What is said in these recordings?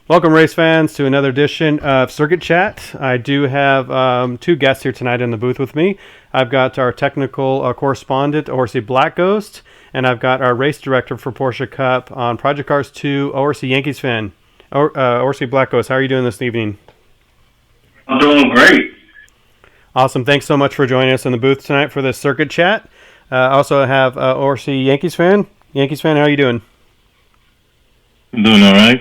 Welcome, race fans, to another edition of Circuit Chat. I do have two guests here tonight in the booth with me. I've got our technical correspondent, ORC Black Ghost, and I've got our race director for Porsche Cup on Project Cars 2, ORC Yankees fan. ORC Black Ghost, how are you doing this evening? I'm doing great. Awesome. Thanks so much for joining us in the booth tonight for this Circuit Chat. I also have ORC Yankees fan. Yankees fan, how are you doing? I'm doing all right.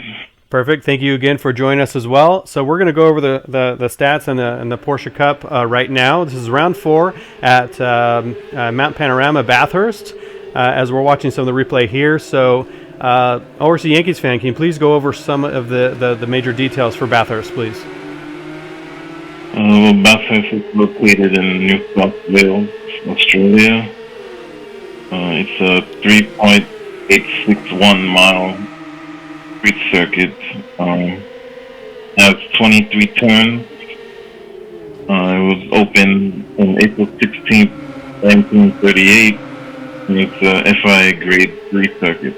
Perfect. Thank you again for joining us as well. So we're going to go over the stats in the Porsche Cup right now. This is round 4 at Mount Panorama, Bathurst, as we're watching some of the replay here. So ORC Yankees fan, can you please go over some of the major details for Bathurst, please? Bathurst is located in New South Wales, Australia. It's a 3.861 mile street circuit. Has 23 turns. It was opened on April 16th, 1938, and it's a FIA Grade 3 circuit.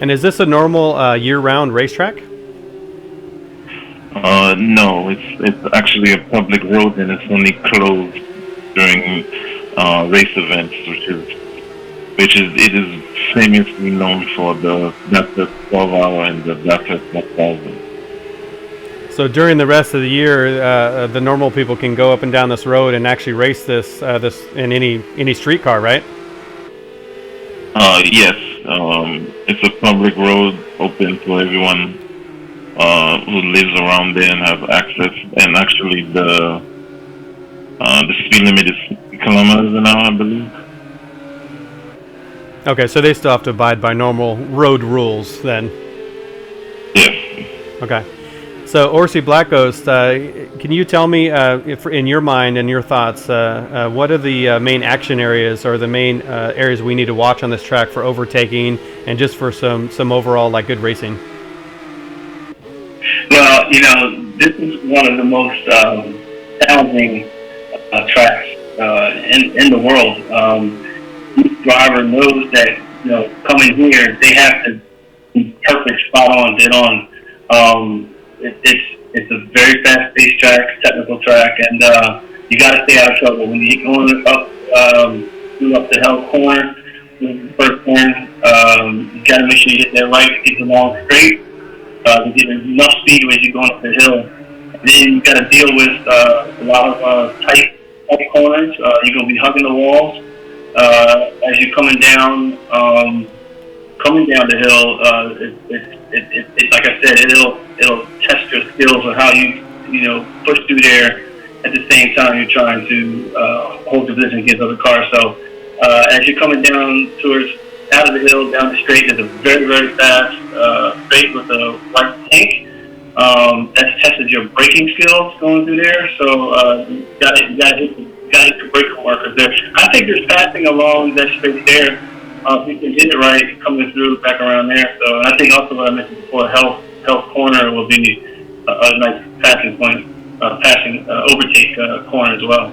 And is this a normal year-round racetrack? No, it's actually a public road, and it's only closed during race events, which is famously known for the Bathurst 12-hour and the Bathurst 1000. So during the rest of the year, the normal people can go up and down this road and actually race this in any street car, right? Yes. It's a public road open to everyone who lives around there and have access. And actually, the speed limit is 60 kilometers an hour, I believe. Okay, so they still have to abide by normal road rules then. Yes. Okay. So, ORC Black Ghost, can you tell me, if, in your mind and your thoughts, what are the main action areas or the main areas we need to watch on this track for overtaking and just for some overall good racing? Well, this is one of the most challenging tracks in the world. Each driver knows that, coming here, they have to be perfect, spot on, dead on. It's a very fast-paced track, technical track, and you got to stay out of trouble. When you're going up the hill corner, the first turn, you got to make sure you hit that right to get the long straight. To get enough speed as you're going up the hill. And then you got to deal with a lot of tight corners. You're going to be hugging the walls as you're coming down the hill. It like I said, it'll test your skills on how you push through there. At the same time, you're trying to hold the position against other cars. So as you're coming down out of the hill, down the straight, there's a very, very fast straight with a white tank. That's tested your braking skills going through there. So you got to hit the braking markers there. I think there's passing along that straight there. If you can hit it right, coming through back around there. So I think also what I mentioned before, health corner will be a nice passing point, overtake corner as well.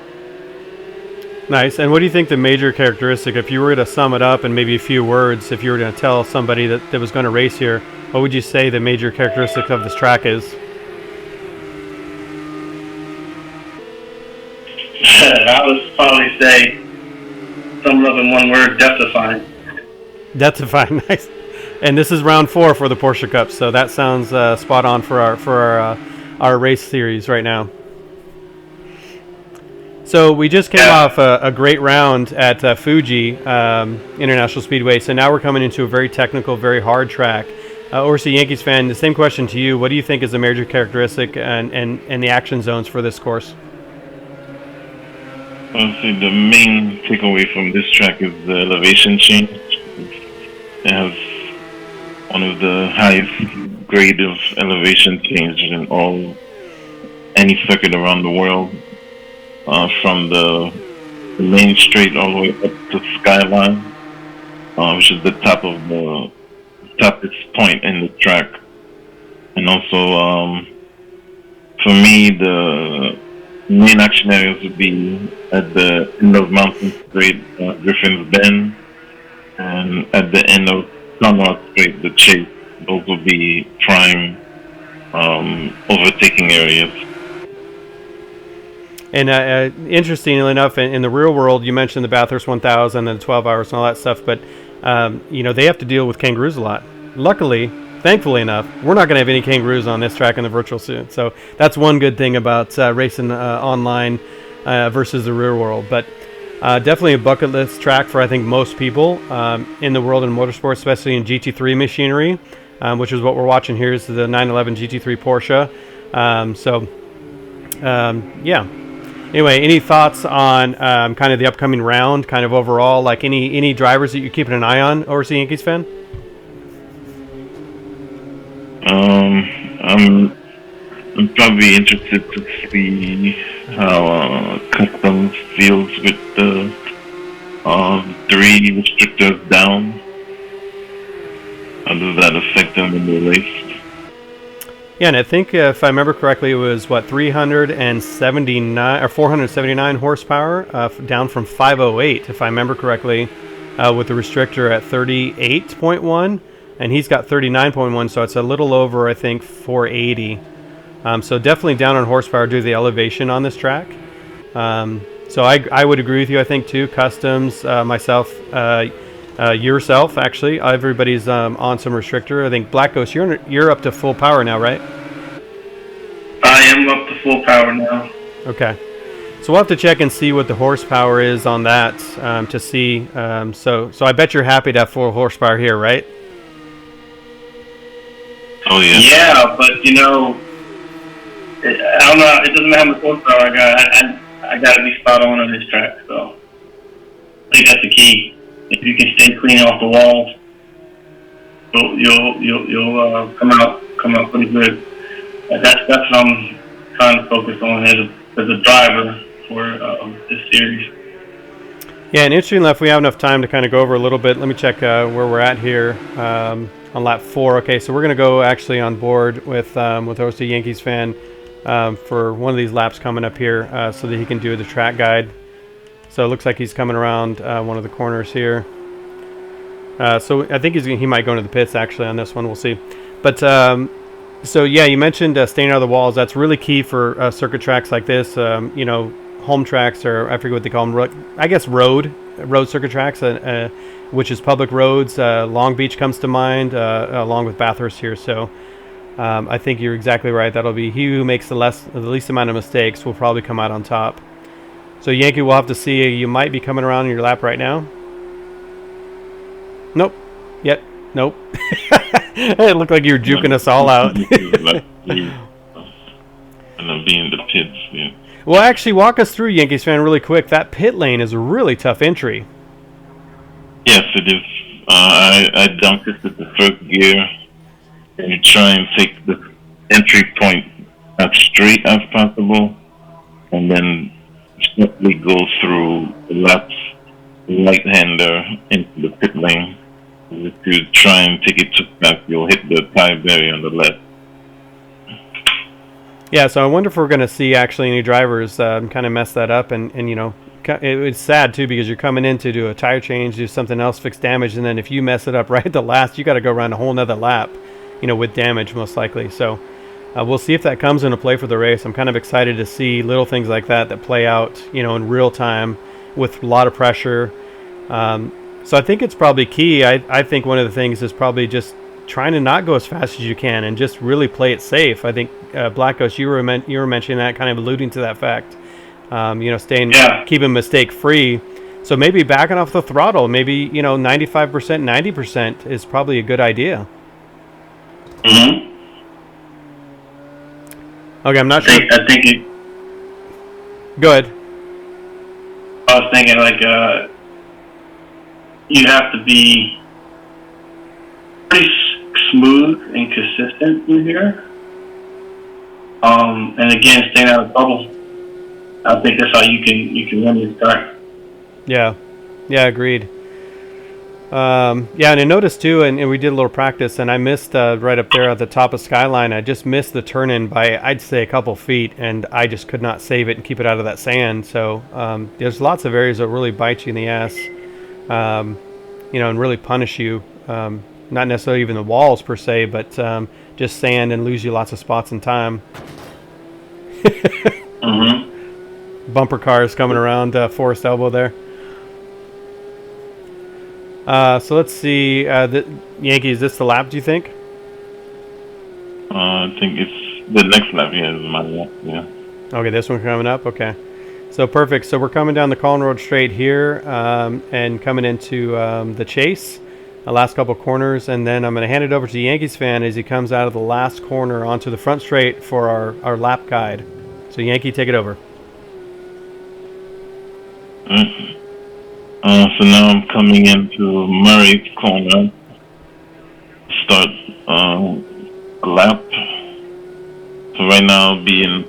Nice. And what do you think the major characteristic, if you were to sum it up in maybe a few words, if you were going to tell somebody that was going to race here, what would you say the major characteristic of this track is? I would probably say, sum it up in one word, death-defying. Death-defying, nice. And this is round 4 for the Porsche Cup, so that sounds spot on for our race series right now. So we just came off a great round at Fuji International Speedway, so now we're coming into a very technical, very hard track. ORC Yankees fan, the same question to you. What do you think is the major characteristic and the action zones for this course? Honestly, the main takeaway from this track is the elevation change. It has one of the highest grade of elevation change in any circuit around the world. From the main straight all the way up to Skyline, which is the toughest point in the track. And also, for me, the main action areas would be at the end of Mountain Straight, Griffin's Bend, and at the end of Conrad Straight, the Chase. those will be prime overtaking areas. And interestingly enough, in the real world, you mentioned the Bathurst 1000 and the 12 hours and all that stuff, but they have to deal with kangaroos a lot. Luckily, thankfully enough, we're not going to have any kangaroos on this track in the virtual soon. So that's one good thing about racing online versus the real world. But definitely a bucket list track for, I think, most people in the world of motorsports, especially in GT3 machinery, which is what we're watching here. Is the 911 GT3 Porsche. Yeah. Anyway, any thoughts on kind of the upcoming round, kind of overall, like any drivers that you're keeping an eye on, overseas Yankees fan? I'm probably interested to see how Customs deals with the 3 restrictors down. How does that affect them in the race? Yeah, and I think if I remember correctly, it was 379 or 479 horsepower, down from 508, if I remember correctly, with the restrictor at 38.1, and he's got 39.1, so it's a little over, I think, 480. So definitely down on horsepower due to the elevation on this track. So I would agree with you. I think too. Customs, myself, yourself, actually, everybody's on some restrictor. I think Black Ghost, you're up to full power now, right? I am up to full power now. Okay, so we'll have to check and see what the horsepower is on that to see. So I bet you're happy to have full horsepower here, right? Oh yeah. Yeah, but I don't know. It doesn't matter how much horsepower I got. I got to be spot on this track. So I think that's the key. If you can stay clean off the walls, you'll come out pretty good. That's what I'm trying to focus on as a driver for this series. Yeah, and interesting enough, we have enough time to kind of go over a little bit. Let me check where we're at here on lap 4. Okay, so we're going to go actually on board with OC Yankees fan for one of these laps coming up here so that he can do the track guide. So it looks like he's coming around one of the corners here. So I think he might go into the pits actually on this one. We'll see. But so yeah, you mentioned staying out of the walls. That's really key for circuit tracks like this. Home tracks, or I forget what they call them. I guess road circuit tracks, which is public roads. Long Beach comes to mind, along with Bathurst here. So I think you're exactly right. That'll be he who makes the least amount of mistakes will probably come out on top. So Yankee, we'll have to see. You might be coming around in your lap right now. Nope. Yet. Nope. It looked like you were juking us all out. And I'll be in the pits. Yeah. Well, actually, walk us through, Yankees fan, really quick. That pit lane is a really tough entry. Yes, it is. I dunked it at the first gear, and you try and take the entry point as straight as possible, and then swiftly go through the left right-hander into the pit lane. If you try and take it too fast, you'll hit the tire barrier on the left. Yeah, so I wonder if we're going to see actually any drivers kind of mess that up, and it's sad too because you're coming in to do a tire change, do something else, fix damage, and then if you mess it up right at the last, you got to go around a whole nother lap, with damage most likely. So we'll see if that comes into play for the race. I'm kind of excited to see little things like that play out, in real time with a lot of pressure. So I think it's probably key. I think one of the things is probably just trying to not go as fast as you can and just really play it safe. I think Black Ghost, you were mentioning that, kind of alluding to that fact. Keeping mistake free. So maybe backing off the throttle, maybe 95%, 90% is probably a good idea. Mm-hmm. Okay, I'm not sure. I think it. Go ahead. I was thinking you have to be pretty smooth and consistent in here. And again, staying out of trouble. I think that's how you can win this track. Yeah, agreed. And I noticed too, and we did a little practice, and I missed right up there at the top of Skyline. I just missed the turn-in by, I'd say, a couple feet, and I just could not save it and keep it out of that sand. So there's lots of areas that really bite you in the ass, and really punish you not necessarily even the walls per se, but just sand and lose you lots of spots in time. Bumper cars coming around Forest Elbow there. So let's see. Yankee, is this the lap, do you think? I think it's the next lap. Yeah, is my lap. Yeah. Okay, this one coming up. Okay. So perfect. So we're coming down the Collin Road straight here and coming into the chase, the last couple corners, and then I'm going to hand it over to the Yankees fan as he comes out of the last corner onto the front straight for our lap guide. So Yankee, take it over. So now I'm coming into Murray's corner. Start lap. So right now I'll be in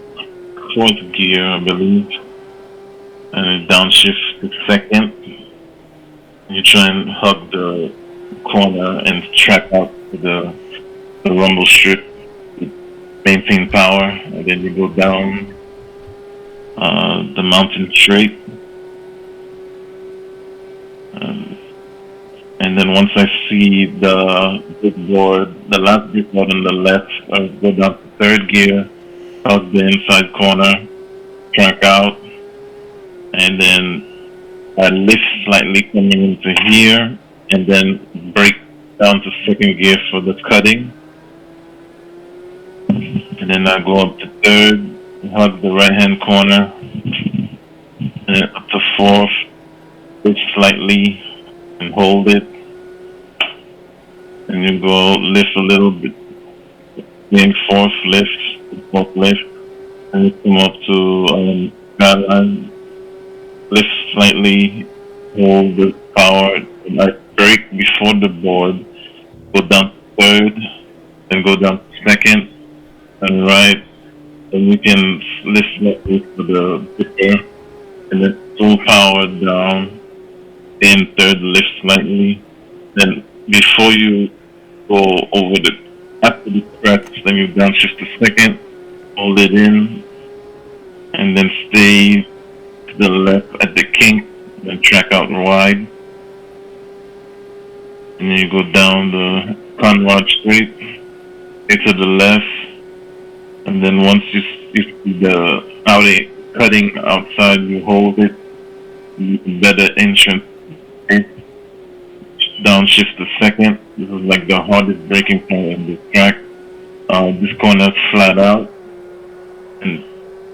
4th gear, I believe. And then downshift to 2nd. You try and hug the corner and track out to the rumble strip. Maintain power, and then you go down the mountain straight. And then once I see the big board, the last big board on the left, I go down to 3rd gear, hug the inside corner, track out, and then I lift slightly coming into here, and then brake down to 2nd gear for the cutting. And then I go up to 3rd, hug the right-hand corner, and then up to 4th, lift slightly and hold it. And you go lift a little bit, then 4th lift, and you come up to guideline, lift slightly, hold the power, and I brake before the board, go down to 3rd, then go down to 2nd, and right, and you can lift slightly for the dipper, and then full power down, then 3rd lift slightly, then before you go over after the cracks, then you downshift to 2nd, hold it in, and then stay to the left at the kink, then track out wide. And then you go down the Conrad straight, stay to the left, and then once you see the cutting outside, you hold it, better entrance, downshift to 2nd. This is like the hardest braking point in the track. This corner is flat out, and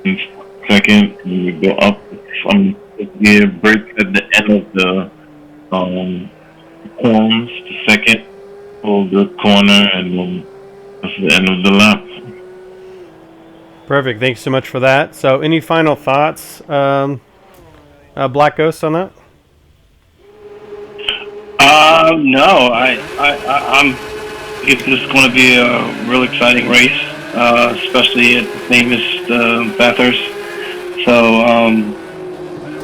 in 2nd, and you go up from 5th gear, brake at the end of the corners to 2nd, hold the corner, and then that's the end of the lap. Perfect. Thanks so much for that. So any final thoughts, Black Ghost, on that? No, I'm. It's just going to be a real exciting race, especially at the famous Bathurst. So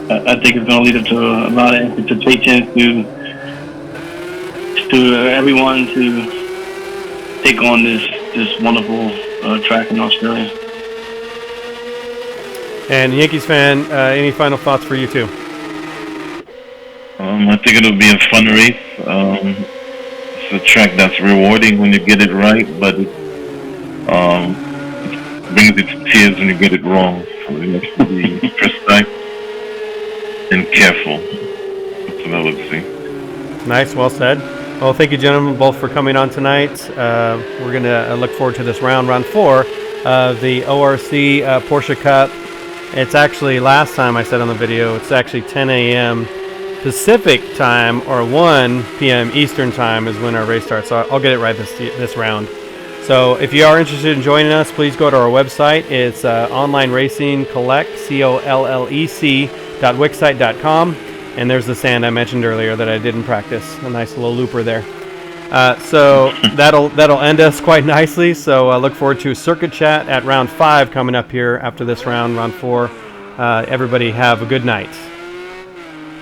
I think it's going to lead up to a lot of anticipation to everyone to take on this wonderful track in Australia. And Yankees fan, any final thoughts for you too? I think it'll be a fun race. It's a track that's rewarding when you get it right, but it brings it to tears when you get it wrong. So you have to be precise and careful. That's what I would say. Nice, well said. Well, thank you, gentlemen, both for coming on tonight. We're going to look forward to this round 4 of the ORC Porsche Cup. It's actually, last time I said on the video, it's actually 10 a.m. Pacific time or 1 p.m. Eastern time is when our race starts. So I'll get it right this round. So if you are interested in joining us, please go to our website. It's online racing collect, collec.wixsite.com. And there's the sand I mentioned earlier that I did in practice. A nice little looper there. So that'll end us quite nicely. So look forward to Circuit Chat at round 5 coming up here after this round 4. Everybody have a good night.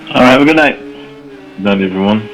All right, have a good night. Good night, everyone.